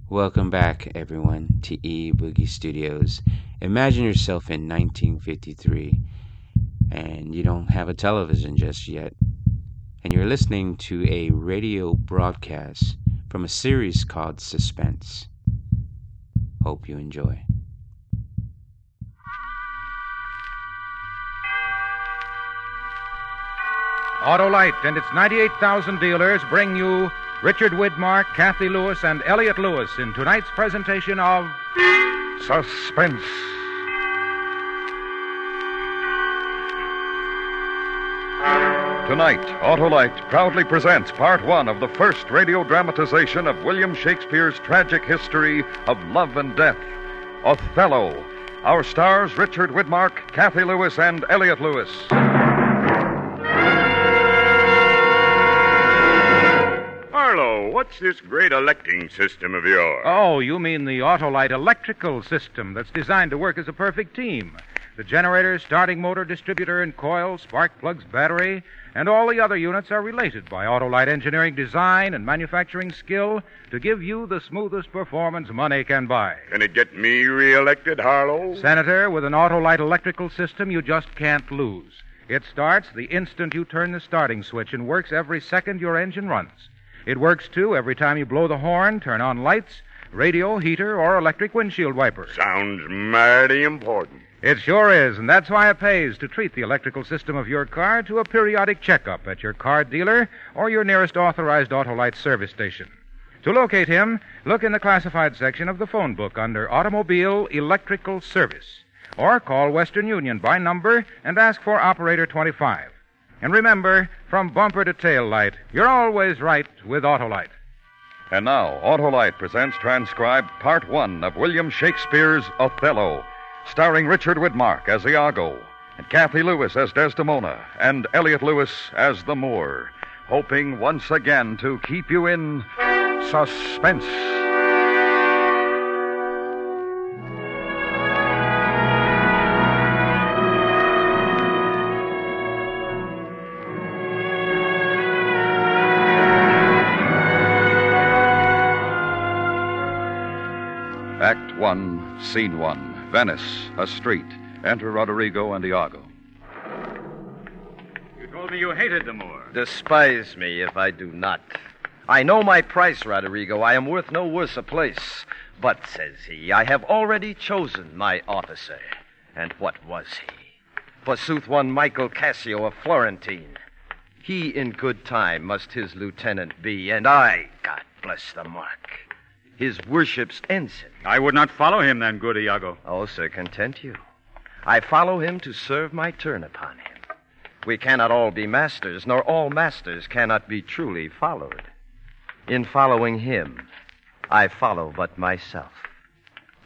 Welcome back, everyone, to E-Boogie Studios. Imagine yourself in 1953, and you don't have a television just yet, and you're listening to a radio broadcast from a series called Suspense. Hope you enjoy. Autolite and its 98,000 dealers bring you Richard Widmark, Kathy Lewis, and Elliot Lewis in tonight's presentation of Suspense. Tonight, Autolite proudly presents part one of the first radio dramatization of William Shakespeare's tragic history of love and death, Othello. Our stars, Richard Widmark, Kathy Lewis, and Elliot Lewis. Harlow, what's this great electing system of yours? Oh, you mean the Autolite electrical system that's designed to work as a perfect team. The generator, starting motor, distributor, and coil, spark plugs, battery, and all the other units are related by Autolite engineering design and manufacturing skill to give you the smoothest performance money can buy. Can it get me reelected, Harlow? Senator, with an Autolite electrical system, you just can't lose. It starts the instant you turn the starting switch and works every second your engine runs. It works, too, every time you blow the horn, turn on lights, radio, heater, or electric windshield wiper. Sounds mighty important. It sure is, and that's why it pays to treat the electrical system of your car to a periodic checkup at your car dealer or your nearest authorized Autolite service station. To locate him, look in the classified section of the phone book under Automobile Electrical Service, or call Western Union by number and ask for Operator 25. And remember, from bumper to tail light, you're always right with Autolite. And now, Autolite presents transcribed part one of William Shakespeare's Othello, starring Richard Widmark as Iago, and Kathy Lewis as Desdemona, and Elliot Lewis as the Moor, hoping once again to keep you in suspense. Act 1, Scene 1, Venice, a street. Enter Roderigo and Iago. You told me you hated the Moor. Despise me if I do not. I know my price, Roderigo. I am worth no worse a place. But, says he, I have already chosen my officer. And what was he? Forsooth, one Michael Cassio of Florentine. He in good time must his lieutenant be, and I, God bless the mark, his worship's ensign. I would not follow him then, good Iago. Oh, sir, content you. I follow him to serve my turn upon him. We cannot all be masters, nor all masters cannot be truly followed. In following him, I follow but myself.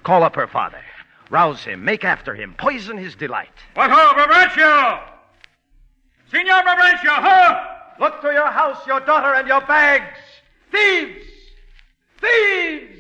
Call up her father. Rouse him, make after him, poison his delight. What ho, Brabantio! Signor Brabantio, ho! Look to your house, your daughter, and your bags. Thieves! Thieves!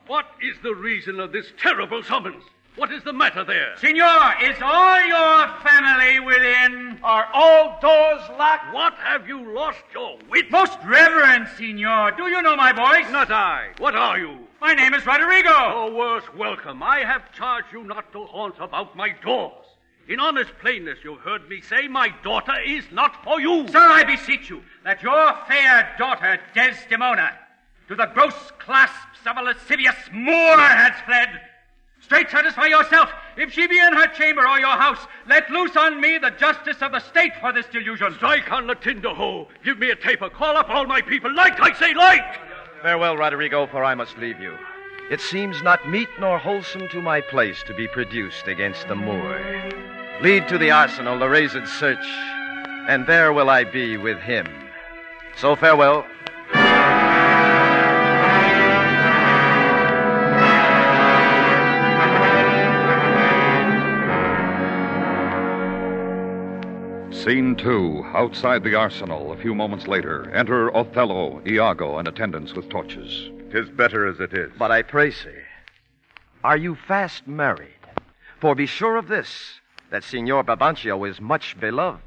What is the reason of this terrible summons? What is the matter there? Signor, is all your family within? Are all doors locked? What, have you lost your wit? Most reverend Signor, do you know my voice? Not I. What are you? My name is Roderigo. Your worst welcome. I have charged you not to haunt about my doors. In honest plainness, you've heard me say my daughter is not for you. Sir, I beseech you that your fair daughter, Desdemona, to the gross clasps of a lascivious Moor has fled. Straight satisfy yourself. If she be in her chamber or your house, let loose on me the justice of the state for this delusion. Strike on the tinder hoe. Give me a taper. Call up all my people. Light, I say, light! Farewell, Roderigo, for I must leave you. It seems not meet nor wholesome to my place to be produced against the Moor. Lead to the arsenal the razed search, and there will I be with him. So farewell. Scene 2, outside the arsenal. A few moments later, enter Othello, Iago, and attendants with torches. 'Tis better as it is. But I pray, sir, are you fast married? For be sure of this, that Signor Brabantio is much beloved,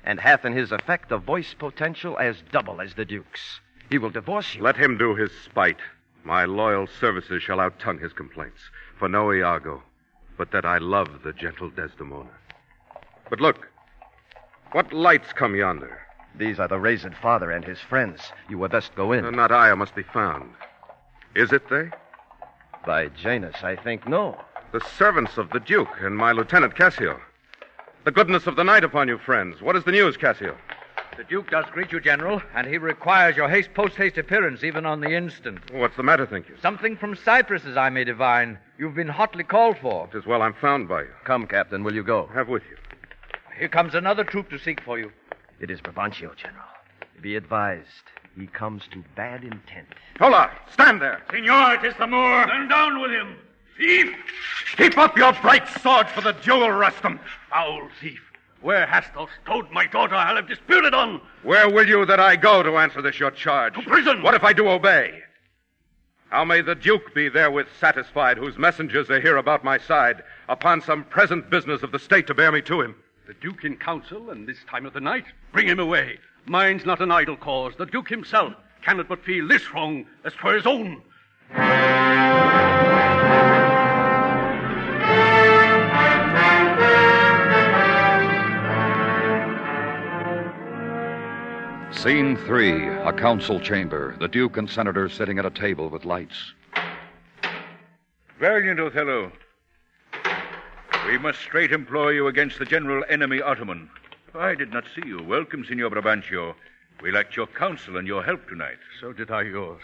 and hath in his effect a voice potential as double as the Duke's. He will divorce you. Let him do his spite. My loyal services shall outtongue his complaints. For no Iago, but that I love the gentle Desdemona. But look, what lights come yonder? These are the razed father and his friends. You were best go in. Not I must be found. Is it they? By Janus, I think no. The servants of the Duke and my Lieutenant Cassio. The goodness of the night upon you, friends. What is the news, Cassio? The Duke does greet you, General, and he requires your post-haste appearance, even on the instant. What's the matter, think you? Something from Cyprus, as I may divine. You've been hotly called for. 'Tis well I'm found by you. Come, Captain, will you go? Have with you. Here comes another troop to seek for you. It is Brabantio, General. Be advised, he comes to bad intent. Hola! Stand there! Senor, it is the Moor. Stand down with him. Thief! Keep up your bright sword for the duel, Rustum. Foul thief! Where hast thou stowed my daughter? I'll have disputed on. Where will you that I go to answer this your charge? To prison. What if I do obey? How may the Duke be therewith satisfied, whose messengers are here about my side, upon some present business of the state to bear me to him? The Duke in council, and this time of the night? Bring him away. Mine's not an idle cause. The Duke himself cannot but feel this wrong as 'twere his own. Scene 3, a council chamber. The Duke and senators sitting at a table with lights. Valiant Othello, we must straight employ you against the general enemy Ottoman. I did not see you. Welcome, Signor Brabantio. We lacked your counsel and your help tonight. So did I yours.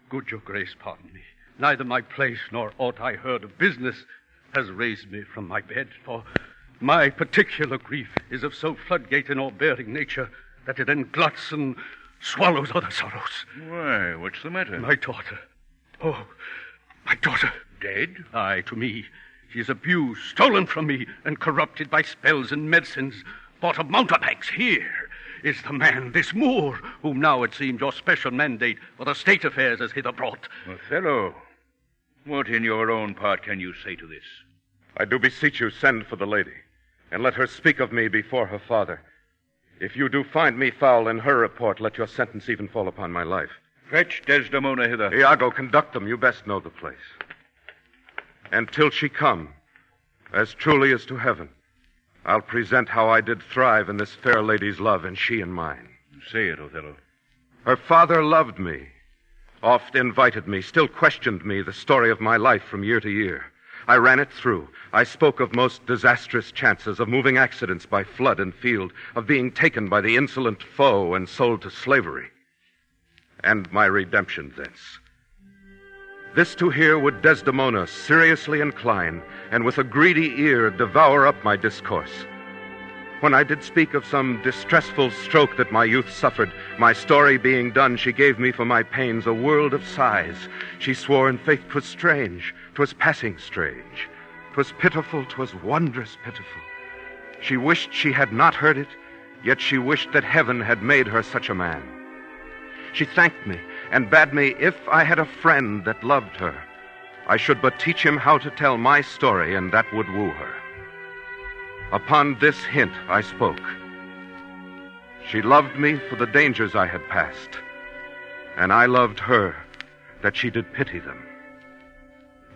Good your grace, pardon me. Neither my place nor aught I heard of business has raised me from my bed, for my particular grief is of so floodgate and all-bearing nature that it engluts and swallows other sorrows. Why, what's the matter? My daughter. Oh, my daughter. Dead? Aye, to me. She is abused, stolen from me, and corrupted by spells and medicines bought of mountebanks. Here is the man, this Moor, whom now it seems your special mandate for the state affairs has hither brought. Othello, what in your own part can you say to this? I do beseech you, send for the lady, and let her speak of me before her father. If you do find me foul in her report, let your sentence even fall upon my life. Fetch Desdemona hither. Iago, conduct them. You best know the place. And till she come, as truly as to heaven, I'll present how I did thrive in this fair lady's love, and she in mine. Say it, Othello. Her father loved me, oft invited me, still questioned me the story of my life from year to year. I ran it through. I spoke of most disastrous chances, of moving accidents by flood and field, of being taken by the insolent foe and sold to slavery, and my redemption thence. This to hear would Desdemona seriously incline, and with a greedy ear devour up my discourse. When I did speak of some distressful stroke that my youth suffered, my story being done, she gave me for my pains a world of sighs. She swore in faith 'twas strange, 'twas passing strange. 'Twas pitiful, 'twas wondrous pitiful. She wished she had not heard it, yet she wished that heaven had made her such a man. She thanked me, and bade me, if I had a friend that loved her, I should but teach him how to tell my story, and that would woo her. Upon this hint I spoke. She loved me for the dangers I had passed, and I loved her that she did pity them.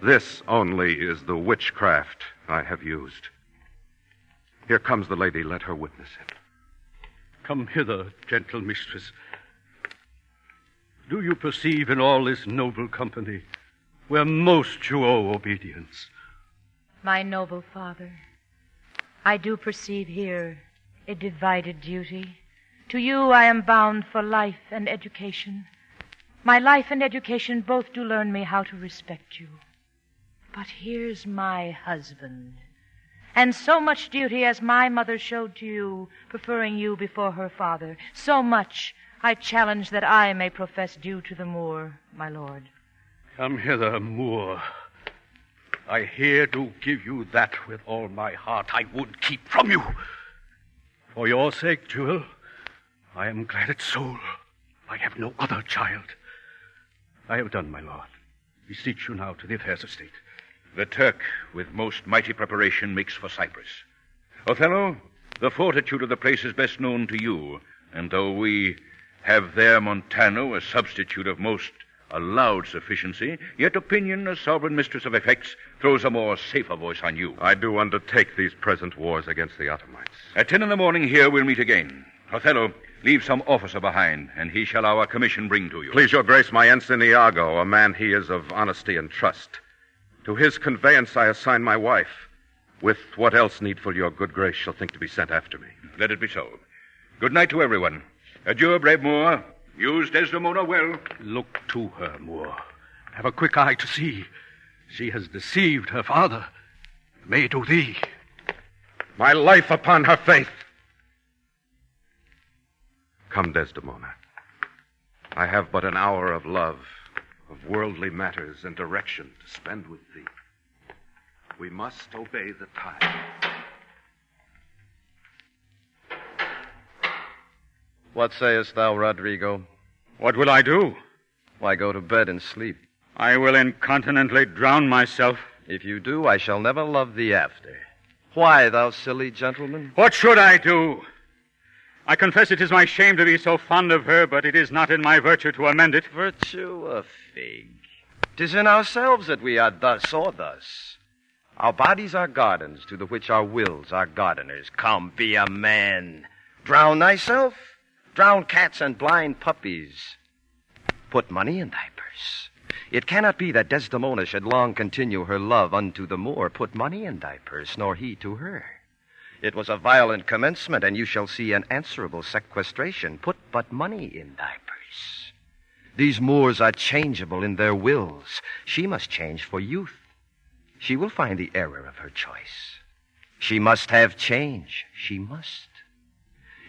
This only is the witchcraft I have used. Here comes the lady. Let her witness it. Come hither, gentle mistress. Do you perceive in all this noble company where most you owe obedience? My noble father, I do perceive here a divided duty. To you I am bound for life and education. My life and education both do learn me how to respect you. But here's my husband, and so much duty as my mother showed to you, preferring you before her father, so much I challenge that I may profess due to the Moor, my lord. Come hither, Moor. I here do give you that with all my heart I would keep from you. For your sake, Jewel, I am glad at soul. I have no other child. I have done, my lord. Beseech you now to the affairs of state. The Turk, with most mighty preparation, makes for Cyprus. Othello, the fortitude of the place is best known to you, and though we have there Montano, a substitute of most A loud sufficiency, yet opinion, a sovereign mistress of effects, throws a more safer voice on you. I do undertake these present wars against the Ottomans. At 10 in the morning here we'll meet again. Othello, leave some officer behind, and he shall our commission bring to you. Please, your grace, my ensign Iago, a man he is of honesty and trust. To his conveyance I assign my wife, with what else needful your good grace shall think to be sent after me. Let it be so. Good night to everyone. Adieu, brave Moor. Use Desdemona well. Look to her, Moor. Have a quick eye to see. She has deceived her father. May to thee. My life upon her faith. Come, Desdemona. I have but an hour of love, of worldly matters and direction to spend with thee. We must obey the tide. What sayest thou, Rodrigo? What will I do? Why, go to bed and sleep. I will incontinently drown myself. If you do, I shall never love thee after. Why, thou silly gentleman? What should I do? I confess it is my shame to be so fond of her, but it is not in my virtue to amend it. Virtue a fig. 'Tis in ourselves that we are thus or thus. Our bodies are gardens, to the which our wills are gardeners. Come, be a man. Drown thyself. Drown cats and blind puppies. Put money in thy purse. It cannot be that Desdemona should long continue her love unto the Moor. Put money in thy purse, nor he to her. It was a violent commencement, and you shall see an answerable sequestration. Put but money in thy purse. These Moors are changeable in their wills. She must change for youth. She will find the error of her choice. She must have change. She must.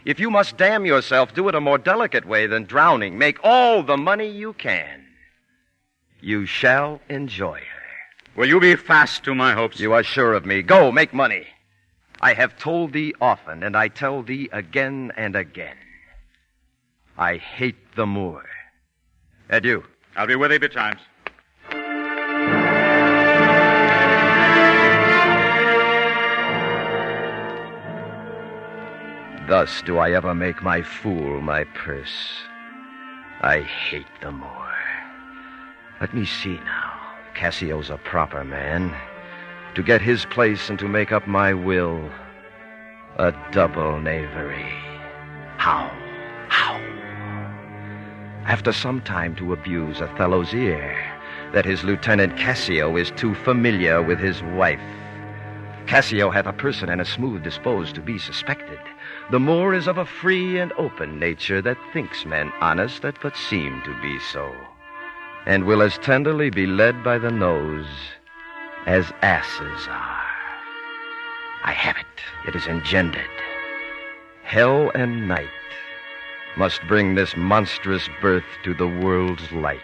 If you must damn yourself, do it a more delicate way than drowning. Make all the money you can. You shall enjoy her. Will you be fast to my hopes? You are sure of me. Go, make money. I have told thee often, and I tell thee again and again. I hate the Moor. Adieu. I'll be with thee betimes. Thus do I ever make my fool my purse. I hate the Moor. Let me see now. Cassio's a proper man. To get his place and to make up my will, a double knavery. How? After some time to abuse Othello's ear, that his lieutenant Cassio is too familiar with his wife. Cassio hath a person and a smooth disposed to be suspected. The Moor is of a free and open nature that thinks men honest that but seem to be so, and will as tenderly be led by the nose as asses are. I have it. It is engendered. Hell and night must bring this monstrous birth to the world's light.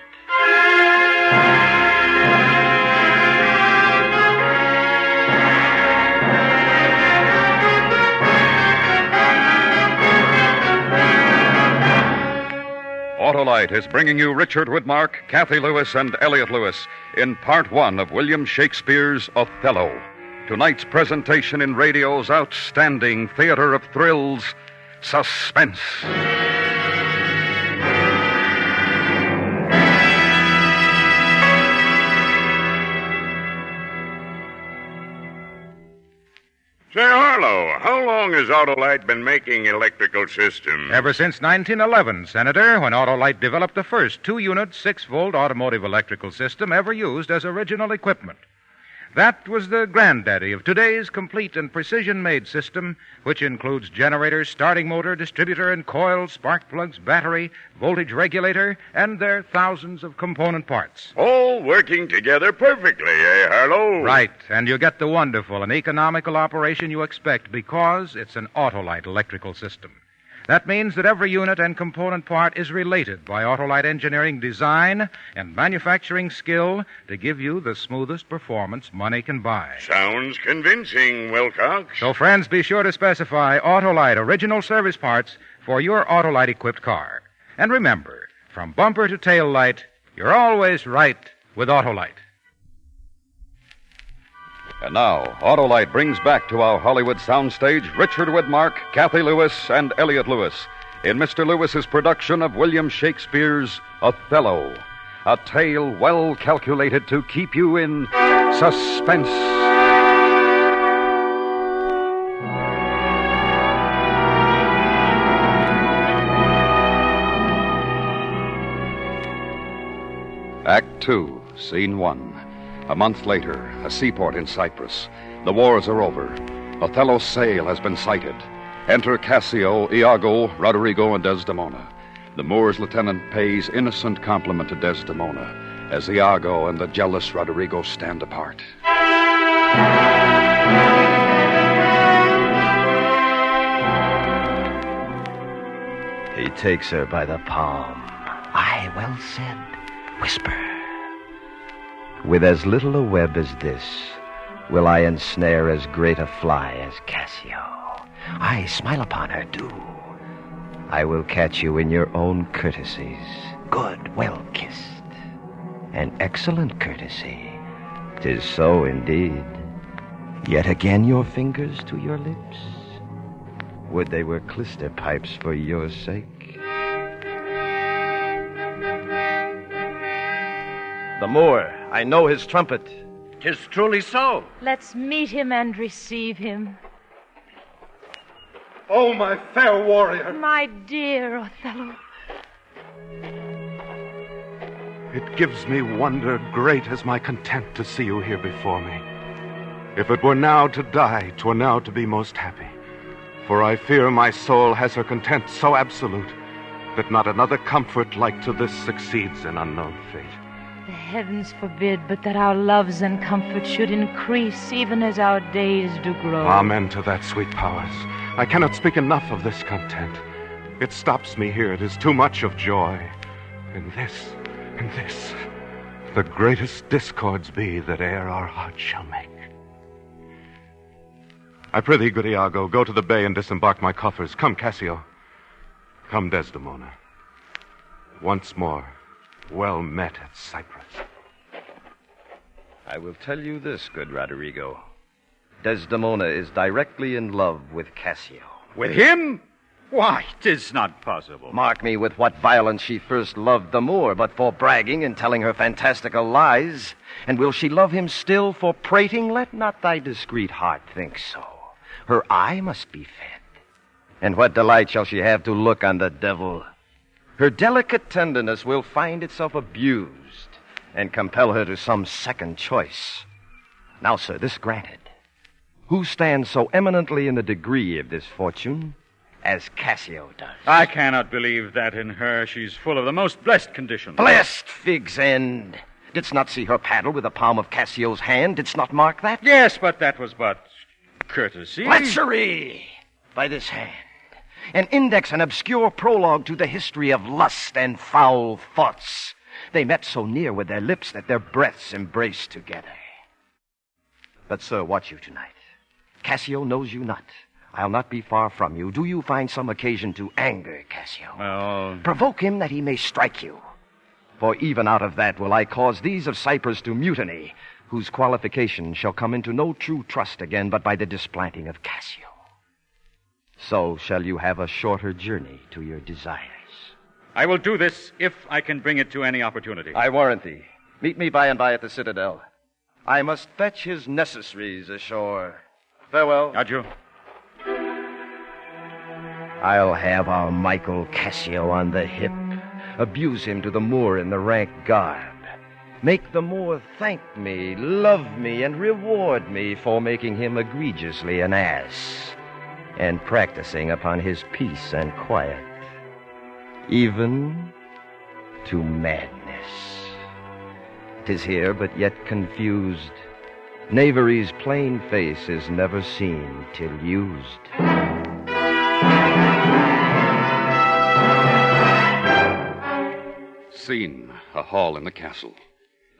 Autolite is bringing you Richard Widmark, Kathy Lewis, and Elliot Lewis in Part 1 of William Shakespeare's Othello. Tonight's presentation in radio's outstanding theater of thrills, Suspense. Say, Harlow, how long has Autolite been making electrical systems? Ever since 1911, Senator, when Autolite developed the first 2-unit, 6-volt automotive electrical system ever used as original equipment. That was the granddaddy of today's complete and precision-made system, which includes generators, starting motor, distributor and coil, spark plugs, battery, voltage regulator, and their thousands of component parts. All working together perfectly, eh, Harlow? Right, and you get the wonderful and economical operation you expect because it's an Autolite electrical system. That means that every unit and component part is related by Autolite engineering design and manufacturing skill to give you the smoothest performance money can buy. Sounds convincing, Wilcox. So, friends, be sure to specify Autolite original service parts for your Autolite-equipped car. And remember, from bumper to tail light, you're always right with Autolite. And now, Autolite brings back to our Hollywood soundstage Richard Widmark, Kathy Lewis, and Elliot Lewis in Mr. Lewis's production of William Shakespeare's Othello. A tale well calculated to keep you in suspense. Act 2, Scene 1. A month later, a seaport in Cyprus. The wars are over. Othello's sail has been sighted. Enter Cassio, Iago, Roderigo, and Desdemona. The Moor's lieutenant pays innocent compliment to Desdemona as Iago and the jealous Roderigo stand apart. He takes her by the palm. Aye, well said. Whisper. With as little a web as this, will I ensnare as great a fly as Cassio. Aye, smile upon her, do. I will catch you in your own courtesies. Good, well kissed. An excellent courtesy. 'Tis so indeed. Yet again your fingers to your lips. Would they were clyster pipes for your sake. The Moor, I know his trumpet. 'Tis truly so. Let's meet him and receive him. Oh, my fair warrior. My dear Othello. It gives me wonder great as my content to see you here before me. If it were now to die, 'twere now to be most happy. For I fear my soul has her content so absolute that not another comfort like to this succeeds in unknown fate. The heavens forbid but that our loves and comforts should increase even as our days do grow. Amen to that, sweet powers. I cannot speak enough of this content. It stops me here. It is too much of joy. In this, the greatest discords be that e'er our hearts shall make. I prithee, good Iago, go to the bay and disembark my coffers. Come, Cassio. Come, Desdemona. Once more, well met at Cyprus. I will tell you this, good Roderigo. Desdemona is directly in love with Cassio. With him? Why, 'tis not possible. Mark me with what violence she first loved the Moor, but for bragging and telling her fantastical lies. And will she love him still for prating? Let not thy discreet heart think so. Her eye must be fed. And what delight shall she have to look on the devil? Her delicate tenderness will find itself abused and compel her to some second choice. Now, sir, this granted. Who stands so eminently in the degree of this fortune as Cassio does? I cannot believe that in her. She's full of the most blessed conditions. Blessed fig's end! Didst not see her paddle with the palm of Cassio's hand? Didst not mark that? Yes, but that was but courtesy. Lechery! By this hand. An index and obscure prologue to the history of lust and foul thoughts. They met so near with their lips that their breaths embraced together. But, sir, watch you tonight. Cassio knows you not. I'll not be far from you. Do you find some occasion to anger Cassio? Well, provoke him that he may strike you. For even out of that will I cause these of Cyprus to mutiny, whose qualification shall come into no true trust again but by the displanting of Cassio. So shall you have a shorter journey to your desires. I will do this if I can bring it to any opportunity. I warrant thee. Meet me by and by at the citadel. I must fetch his necessaries ashore. Farewell. Adieu. I'll have our Michael Cassio on the hip. Abuse him to the Moor in the rank garb. Make the Moor thank me, love me, and reward me for making him egregiously an ass, and practicing upon his peace and quiet, even to madness. 'Tis here, but yet confused. Knavery's plain face is never seen till used. Scene, a hall in the castle.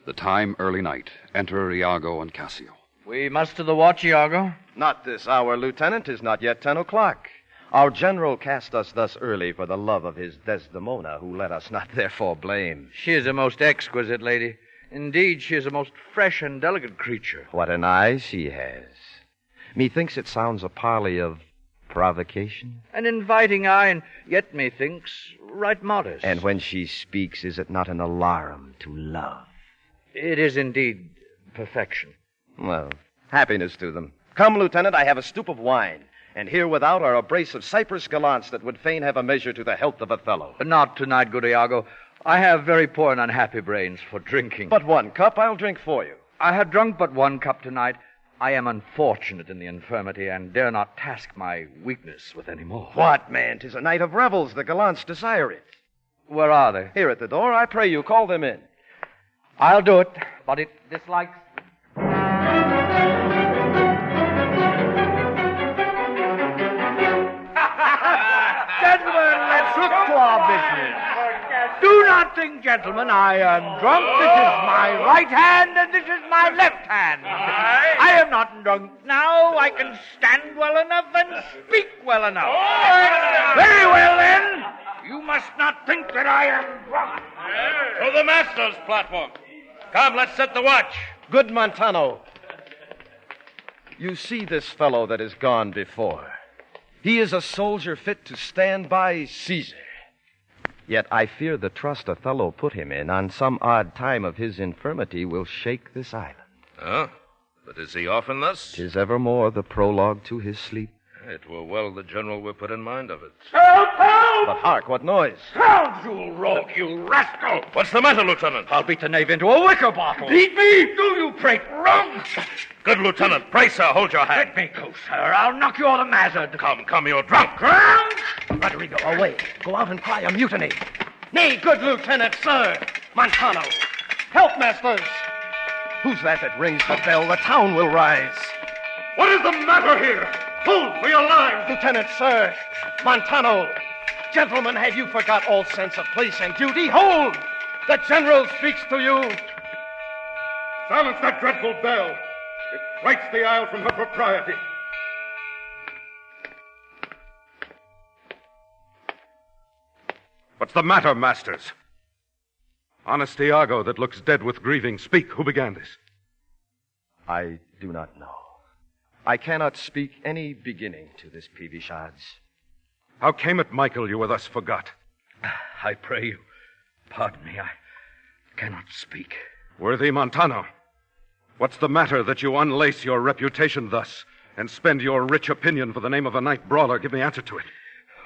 The time, early night. Enter Iago and Cassio. We muster the watch, Iago. Not this hour, Lieutenant. 'Tis not yet 10 o'clock. Our general cast us thus early for the love of his Desdemona, who let us not therefore blame. She is a most exquisite lady. Indeed, she is a most fresh and delicate creature. What an eye she has. Methinks it sounds a parley of provocation? An inviting eye, and yet, methinks, right modest. And when she speaks, is it not an alarm to love? It is indeed perfection. Well, happiness to them. Come, Lieutenant, I have a stoup of wine. And here without are a brace of cypress gallants that would fain have a measure to the health of Othello. Not tonight, good Iago. I have very poor and unhappy brains for drinking. But 1 cup I'll drink for you. I have drunk but 1 cup tonight. I am unfortunate in the infirmity and dare not task my weakness with any more. What, man? 'Tis a night of revels. The gallants desire it. Where are they? Here at the door. I pray you, call them in. I'll do it, but it dislikes... Gentlemen, let's look to our business. Do not think, gentlemen, I am drunk. This is my right hand and this is my left hand. I am not drunk now. I can stand well enough and speak well enough. Very well, then. You must not think that I am drunk. To the master's platform. Come, let's set the watch. Good Montano. You see this fellow that has gone before. He is a soldier fit to stand by Caesar. Yet I fear the trust Othello put him in on some odd time of his infirmity will shake this island. Huh? But is he often thus? 'Tis evermore the prologue to his sleep. It were well the general were put in mind of it. Help! Help! But hark, what noise? Scoundrel, rogue, you rascal! What's the matter, Lieutenant? I'll beat the knave into a wicker bottle. Beat me? Do you prate rogue? Good Lieutenant. Pray, sir, hold your hand. Let me go, sir. I'll knock you all the mazard. Come, you're drunk. Drunk? Rodrigo, away. Go out and cry a mutiny. Nay, good Lieutenant, sir. Montano. Help, masters. Who's that rings the bell? The town will rise. What is the matter here? Hold for your lives. Lieutenant, sir. Montano. Gentlemen, have you forgot all sense of place and duty? Hold! The general speaks to you. Silence that dreadful bell. It frights the isle from her propriety. What's the matter, masters? Honest Iago that looks dead with grieving. Speak, who began this? I do not know. I cannot speak any beginning to this peevish odds. How came it, Michael, you were thus forgot? I pray you, pardon me. I cannot speak. Worthy Montano, what's the matter that you unlace your reputation thus and spend your rich opinion for the name of a night brawler? Give me answer to it.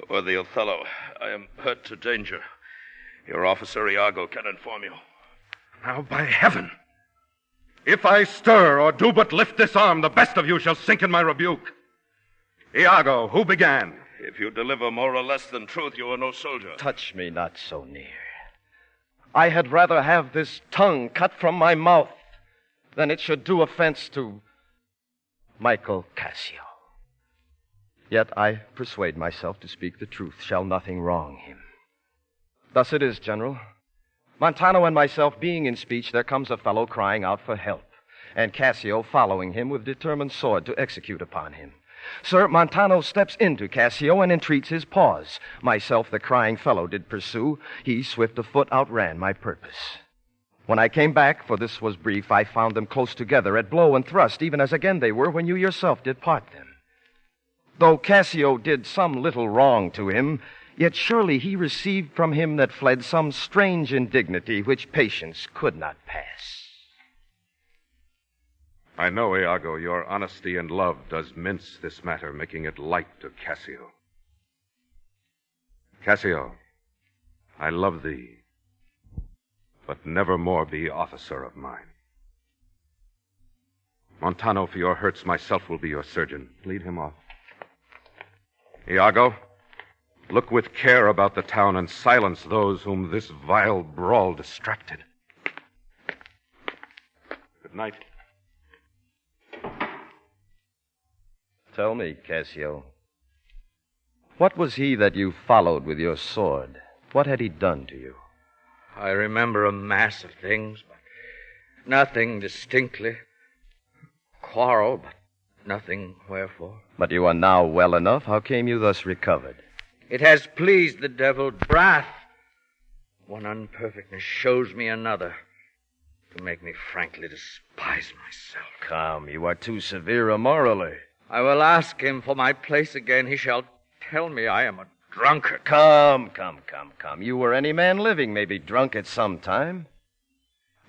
Worthy Othello, I am hurt to danger. Your officer Iago can inform you. Now, by heaven, if I stir or do but lift this arm, the best of you shall sink in my rebuke. Iago, who began? If you deliver more or less than truth, you are no soldier. Touch me not so near. I had rather have this tongue cut from my mouth than it should do offense to Michael Cassio. Yet I persuade myself to speak the truth. Shall nothing wrong him. Thus it is, General. Montano and myself being in speech, there comes a fellow crying out for help, and Cassio following him with determined sword to execute upon him. Sir, Montano steps into Cassio and entreats his pause. Myself, the crying fellow, did pursue. He, swift of foot, outran my purpose. When I came back, for this was brief, I found them close together at blow and thrust, even as again they were when you yourself did part them. Though Cassio did some little wrong to him, yet surely he received from him that fled some strange indignity which patience could not pass. I know, Iago, your honesty and love does mince this matter, making it light to Cassio. Cassio, I love thee, but never more be officer of mine. Montano, for your hurts, myself will be your surgeon. Lead him off. Iago, look with care about the town and silence those whom this vile brawl distracted. Good night. Tell me, Cassio, what was he that you followed with your sword? What had he done to you? I remember a mass of things, but nothing distinctly. Quarrel, but nothing wherefore. But you are now well enough. How came you thus recovered? It has pleased the devil wrath. One unperfectness shows me another, to make me frankly despise myself. Come, you are too severe morally. I will ask him for my place again. He shall tell me I am a drunkard. Come. You or any man living may be drunk at some time.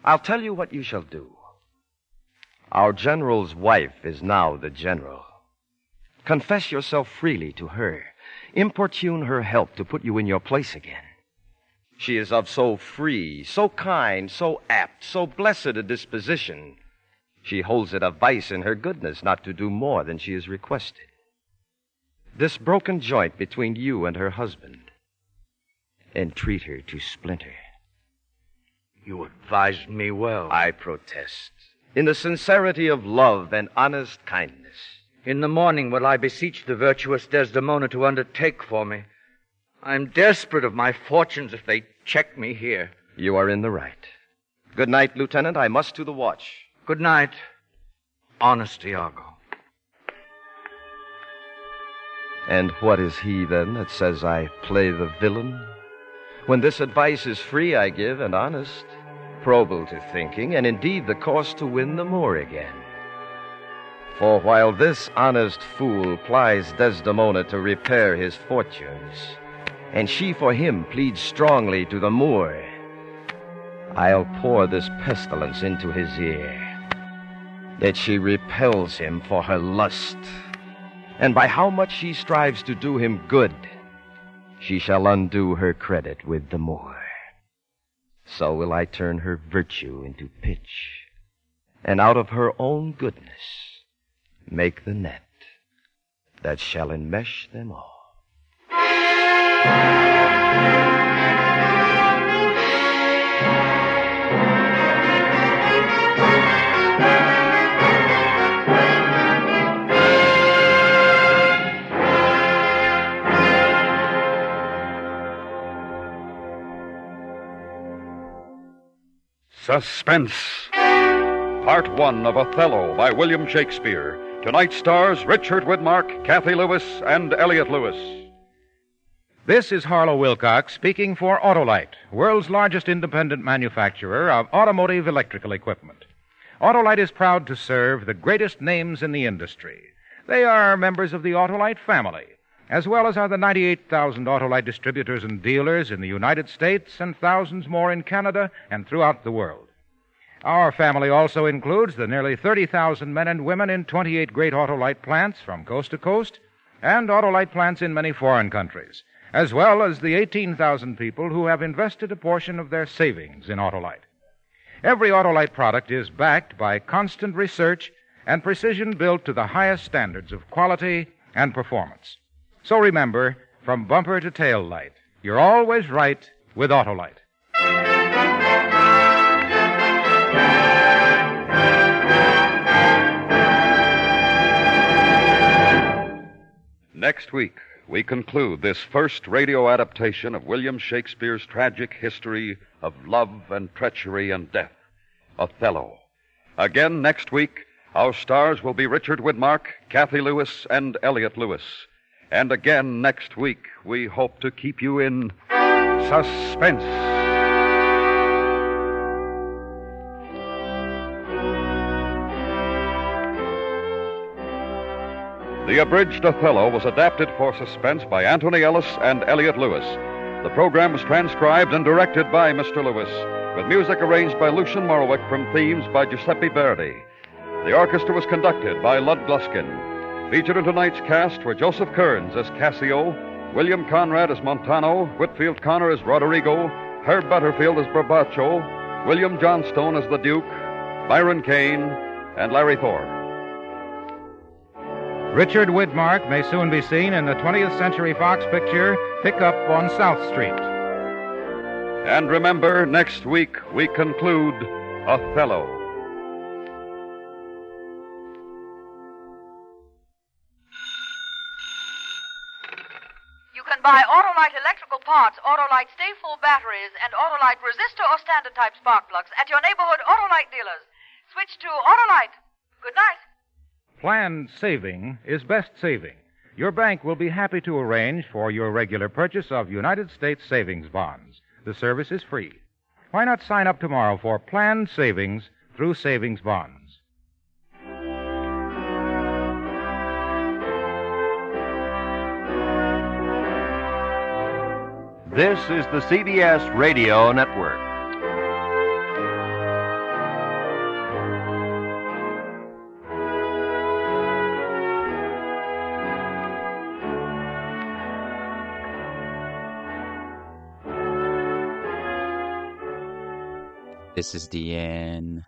I'll tell you what you shall do. Our general's wife is now the general. Confess yourself freely to her. Importune her help to put you in your place again. She is of so free, so kind, so apt, so blessed a disposition. She holds it a vice in her goodness not to do more than she is requested. This broken joint between you and her husband, entreat her to splinter. You advised me well. I protest. In the sincerity of love and honest kindness. In the morning will I beseech the virtuous Desdemona to undertake for me. I am desperate of my fortunes if they check me here. You are in the right. Good night, Lieutenant. I must to the watch. Good night, honest Iago. And what is he, then, that says I play the villain? When this advice is free I give, and honest, probable to thinking, and indeed the course to win the Moor again. For while this honest fool plies Desdemona to repair his fortunes, and she for him pleads strongly to the Moor, I'll pour this pestilence into his ear, that she repels him for her lust, and by how much she strives to do him good, she shall undo her credit with the Moor. So will I turn her virtue into pitch, and out of her own goodness make the net that shall enmesh them all. Suspense. Part 1 of Othello by William Shakespeare. Tonight stars Richard Widmark, Kathy Lewis, and Elliot Lewis. This is Harlow Wilcox speaking for Autolite, world's largest independent manufacturer of automotive electrical equipment. Autolite is proud to serve the greatest names in the industry. They are members of the Autolite family, as well as are the 98,000 Autolite distributors and dealers in the United States and thousands more in Canada and throughout the world. Our family also includes the nearly 30,000 men and women in 28 great Autolite plants from coast to coast and Autolite plants in many foreign countries, as well as the 18,000 people who have invested a portion of their savings in Autolite. Every Autolite product is backed by constant research and precision built to the highest standards of quality and performance. So remember, from bumper to tail light, you're always right with Autolite. Next week, we conclude this first radio adaptation of William Shakespeare's tragic history of love and treachery and death, Othello. Again next week, our stars will be Richard Widmark, Kathy Lewis, and Elliot Lewis. And again next week, we hope to keep you in suspense. The abridged Othello was adapted for Suspense by Anthony Ellis and Elliot Lewis. The program was transcribed and directed by Mr. Lewis, with music arranged by Lucian Morwick from themes by Giuseppe Verdi. The orchestra was conducted by Lud Gluskin. Featured in tonight's cast were Joseph Kearns as Cassio, William Conrad as Montano, Whitfield Connor as Roderigo, Herb Butterfield as Brabaccio, William Johnstone as the Duke, Byron Kane, and Larry Thorne. Richard Widmark may soon be seen in the 20th Century Fox picture, Pickup on South Street. And remember, next week we conclude Othello. You can buy Autolite electrical parts, Autolite stay-full batteries, and Autolite resistor or standard-type spark plugs at your neighborhood Autolite dealers. Switch to Autolite. Good night. Planned saving is best saving. Your bank will be happy to arrange for your regular purchase of United States savings bonds. The service is free. Why not sign up tomorrow for planned savings through savings bonds? This is the CBS Radio Network. This is the end.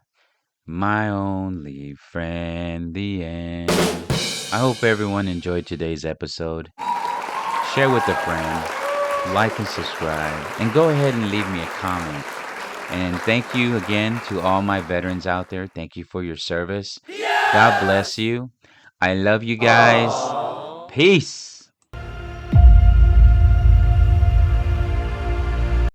My only friend, the end. I hope everyone enjoyed today's episode. Share with a friend, like and subscribe, and go ahead and leave me a comment. And thank you again to all my veterans out there. Thank you for your service. God bless you. I love you guys. Peace.